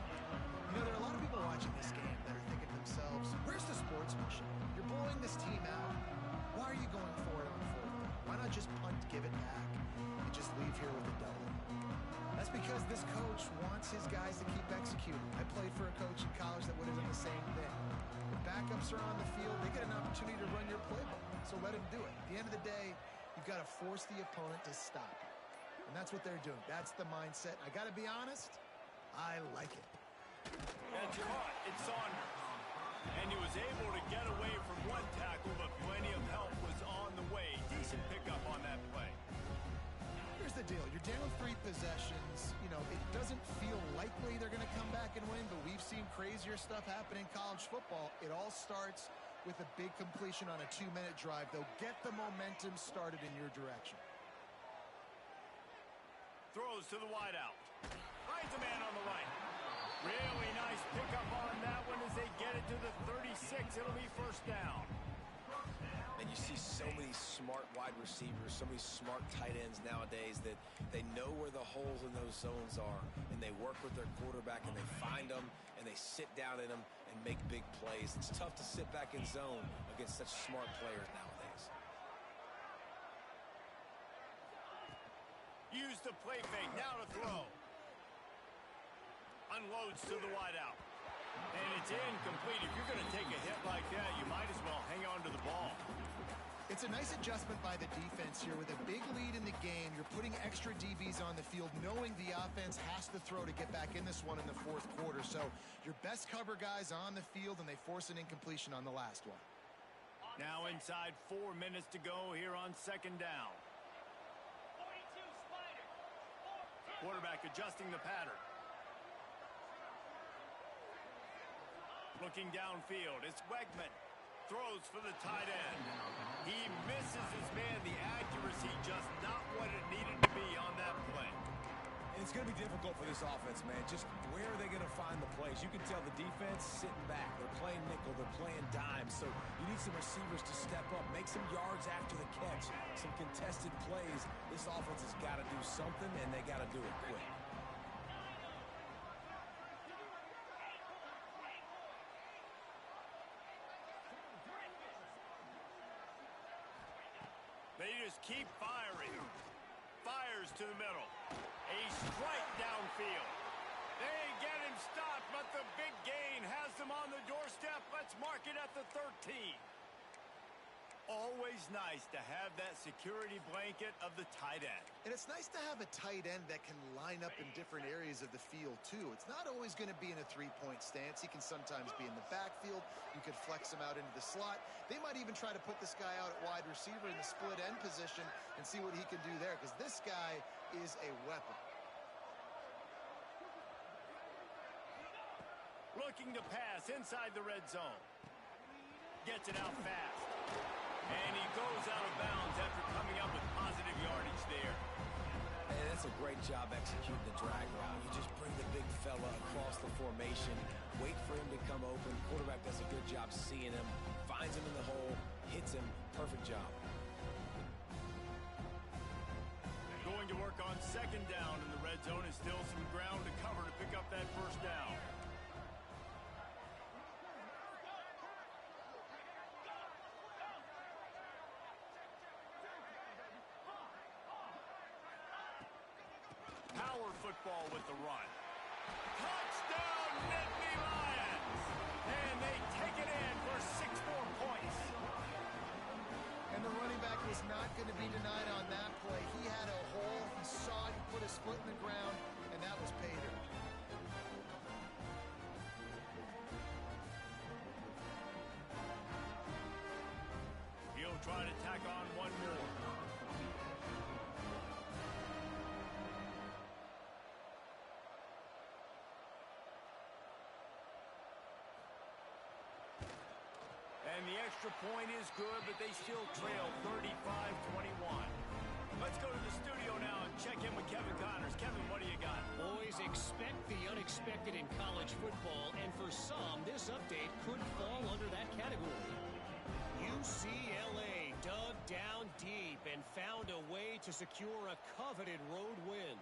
You know, there are a lot of people watching this game that are thinking to themselves, where's the sportsmanship? You're blowing this team out. Why are you going for it on 4th down? Why not just punt, give it back, and just leave here with a double? That's because this coach wants his guys to keep executing. I played for a coach in college that would have done the same thing. When backups are on the field, they get an opportunity to run your playbook, so let him do it. At the end of the day, you've got to force the opponent to stop you. And that's what they're doing. That's the mindset. I got to be honest, I like it. That's caught. It's Saunders. And he was able to get away from one tackle, but plenty of help was on the way. Decent pickup on that play. Here's the deal. You're down 3 possessions. You know, it doesn't feel likely they're going to come back and win, but we've seen crazier stuff happen in college football. It all starts with a big completion on a 2-minute drive. They'll get the momentum started in your direction. Throws to the wideout. Finds a man on the right. Really nice pickup on that one as they get it to the 36. It'll be first down. And you see so many smart wide receivers, so many smart tight ends nowadays that they know where the holes in those zones are, and they work with their quarterback, and they find them, and they sit down in them and make big plays. It's tough to sit back in zone against such smart players nowadays. Use the play fake. Now to throw. Unloads to the wideout. And it's incomplete. If you're going to take a hit like that, you might as well hang on to the ball. It's a nice adjustment by the defense here. With a big lead in the game, you're putting extra DBs on the field, knowing the offense has to throw to get back in this one in the 4th quarter. So your best cover guys on the field, and they force an incompletion on the last one. Now inside 4 minutes to go here on 2nd down. Quarterback adjusting the pattern. Looking downfield, it's Wegman. Throws for the tight end. He misses his man. The accuracy just not what it needed to be on that play. And it's going to be difficult for this offense, man. Just where are they going to find the plays? You can tell the defense sitting back. They're playing nickel. They're playing dime. So you need some receivers to step up, make some yards after the catch, some contested plays. This offense has got to do something, and they got to do it quick. They just keep firing. Fires to the middle. A strike downfield. They get him stopped, but the big gain has them on the doorstep. Let's mark it at the 13. Always nice to have that security blanket of the tight end. And it's nice to have a tight end that can line up in different areas of the field, too. It's not always going to be in a 3-point stance. He can sometimes be in the backfield. You could flex him out into the slot. They might even try to put this guy out at wide receiver in the split end position and see what he can do there, because this guy is a weapon. Looking to pass inside the red zone. Gets it out fast. And he goes out of bounds after coming up with positive yardage there. And that's a great job executing the drag route. You just bring the big fella across the formation, wait for him to come open. Quarterback does a good job seeing him, finds him in the hole, hits him. Perfect job. Going to work on 2nd down in the red zone, is still some ground to cover to pick up that first down. Power football with the run. Touchdown, Nittany Lions! And they take it in for 6 more points. And the running back was not going to be denied on that play. He had a hole. He saw it. He put his foot in the ground, and that was pay dirt. They'll try to tack on one more. And the extra point is good, but they still trail 35-21. Let's go to the studio now and check in with Kevin Connors. Kevin, what do you got? Boys, expect the unexpected in college football, and for some, this update could fall under that category. UCLA dug down deep and found a way to secure a coveted road win.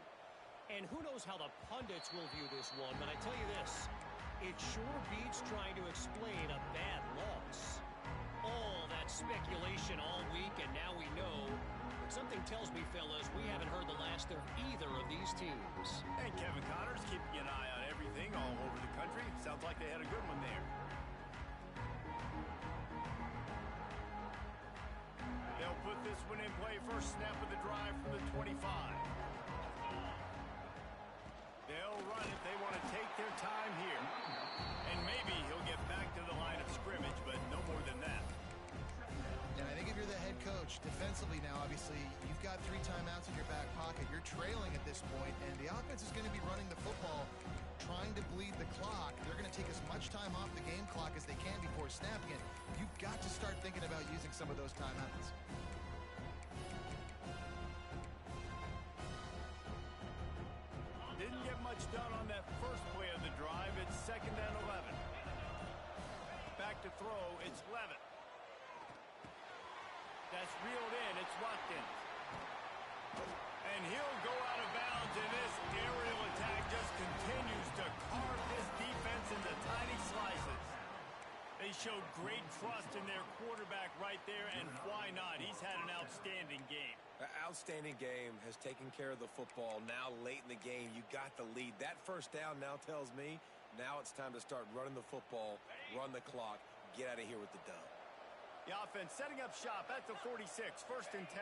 And who knows how the pundits will view this one, but I tell you this, it sure beats trying to explain a bad loss. All that speculation all week, and now we know. But something tells me, fellas, we haven't heard the last of either of these teams. And Kevin Connors keeping an eye on everything all over the country. Sounds like they had a good one there. They'll put this one in play. First snap of the drive from the 25. They'll run it. They want to take their time here. And maybe he'll get back to the line of scrimmage, but no more than that. And I think if you're the head coach, defensively now, obviously, you've got 3 timeouts in your back pocket. You're trailing at this point, and the offense is going to be running the football, trying to bleed the clock. They're going to take as much time off the game clock as they can before snapping it. You've got to start thinking about using some of those timeouts. Didn't get much done on that first play of the drive. It's 2nd and 11. Back to throw. It's Levitt. That's reeled in. It's Watkins. And he'll go out of bounds, and this aerial attack just continues to carve this defense into tiny slices. They showed great trust in their quarterback right there, and why not? He's had an outstanding game. An outstanding game, has taken care of the football. Now late in the game, you got the lead. That first down now tells me now it's time to start running the football, run the clock, get out of here with the dub. The offense setting up shop at the 46, 1st and 10.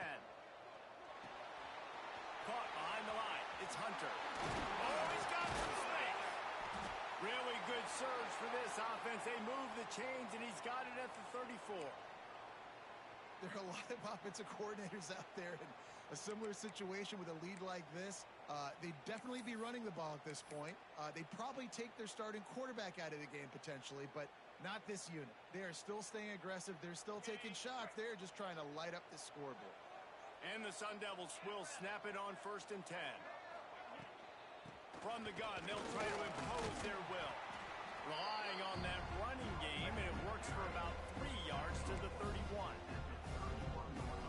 Caught behind the line. It's Hunter. Oh, he's got some space. Really good surge for this offense. They move the chains, and he's got it at the 34. There are a lot of offensive coordinators out there in a similar situation with a lead like this. They'd definitely be running the ball at this point. They'd probably take their starting quarterback out of the game potentially, but not this unit. They are still staying aggressive. They're still taking shots. They're just trying to light up the scoreboard. And the Sun Devils will snap it on 1st and 10. From the gun, they'll try to impose their will. Relying on that running game, and it works for about 3 yards to the 31.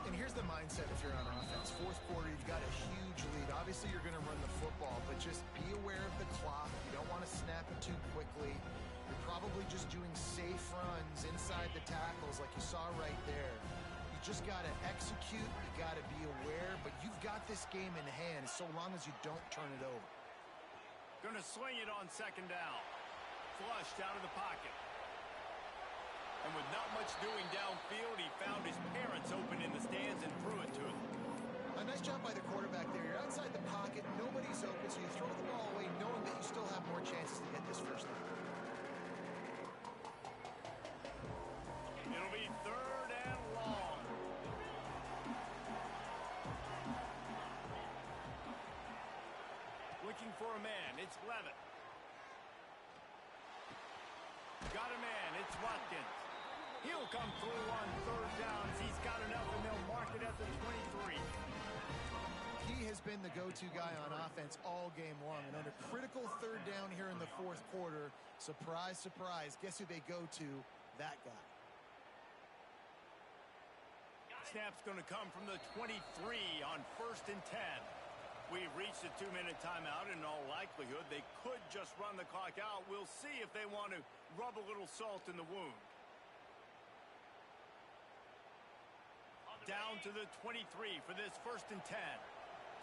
And here's the mindset if you're on offense. 4th quarter, you've got a huge lead. Obviously, you're going to run the football, but just be aware of the clock. You don't want to snap it too quickly. You're probably just doing safe runs inside the tackles like you saw right there. You just got to execute. You got to be aware, but you've got this game in hand so long as you don't turn it over. Going to sling it on 2nd down. Flushed out of the pocket. And with not much doing downfield, he found his parents open in the stands and threw it to him. A nice job by the quarterback there. You're outside the pocket. Nobody's open, so you throw the ball away knowing that you still have more chances to get this first down. It'll be 3rd and long. Looking for a man. It's Levitt. Got a man. It's Watkins. He'll come through on 3rd downs. He's got enough, and they'll mark it at the 23. He has been the go-to guy on offense all game long. And on a critical 3rd down here in the 4th quarter, surprise, surprise, guess who they go to? That guy. Snap's going to come from the 23 on 1st and 10. We've reached a 2-minute timeout. In all likelihood, they could just run the clock out. We'll see if they want to rub a little salt in the wound. Down to the 23 for this 1st and 10.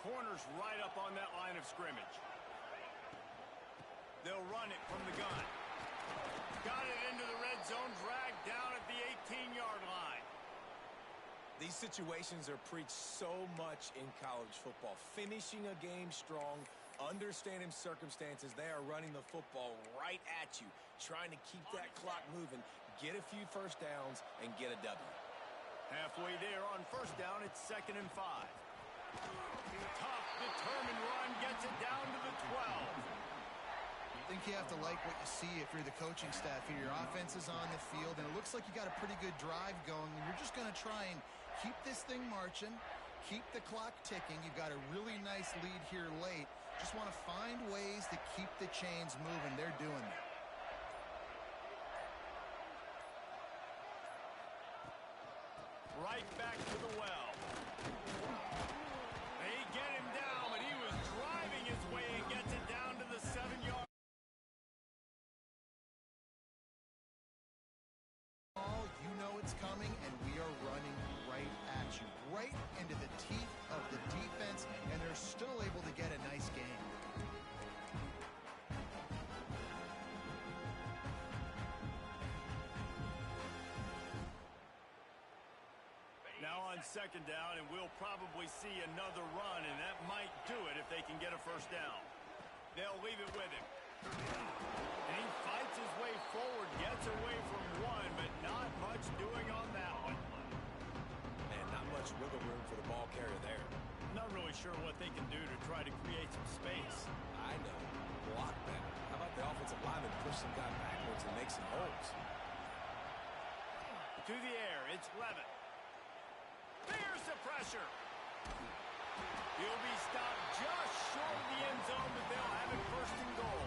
Corners right up on that line of scrimmage. They'll run it from the gun. Got it into the red zone, dragged down at the 18-yard line. These situations are preached so much in college football. Finishing a game strong, understanding circumstances. They are running the football right at you, trying to keep that clock moving, get a few first downs, and get a W. Halfway there on first down, it's 2nd and 5. Tough, determined run gets it down to the 12. I think you have to like what you see if you're the coaching staff here. Your offense is on the field, and it looks like you got a pretty good drive going, and you're just going to try and keep this thing marching, keep the clock ticking. You've got a really nice lead here late. Just want to find ways to keep the chains moving. They're doing that. Right back to the well. They get him down, but he was driving his way and gets it down to the 7-yard. You know it's coming, and we are running right at you, right into the teeth of the defense, and they're still able to get a nice game. Now on 2nd down, and we'll probably see another run, and that might do it if they can get a first down. They'll leave it with him. And he fights his way forward, gets away from one, but not much doing on that one. Man, not much wiggle room for the ball carrier there. Not really sure what they can do to try to create some space. I know. Block better. How about the offensive lineman push some guy backwards and make some holes? To the air, it's Levitt. There's the pressure. He'll be stopped just short of the end zone, but they'll have it 1st and goal.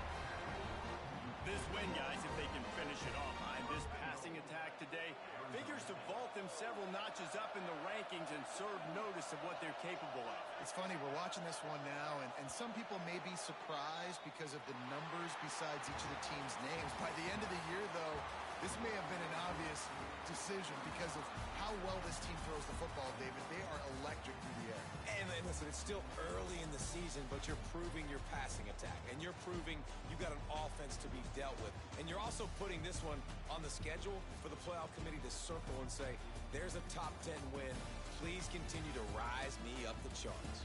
This win, guys, if they can finish it off behind this passing attack today, figures to vault them several notches up in the rankings and serve notice of what they're capable of. It's funny, we're watching this one now, and some people may be surprised because of the numbers besides each of the team's names. By the end of the year, though, this may have been an obvious decision because of how well this team throws the football, David. They are electric through the air. And listen, it's still early in the season, but you're proving your passing attack, and you're proving you got an offense to be dealt with. And you're also putting this one on the schedule for the playoff committee to circle and say, there's a top 10 win. Please continue to rise me up the charts.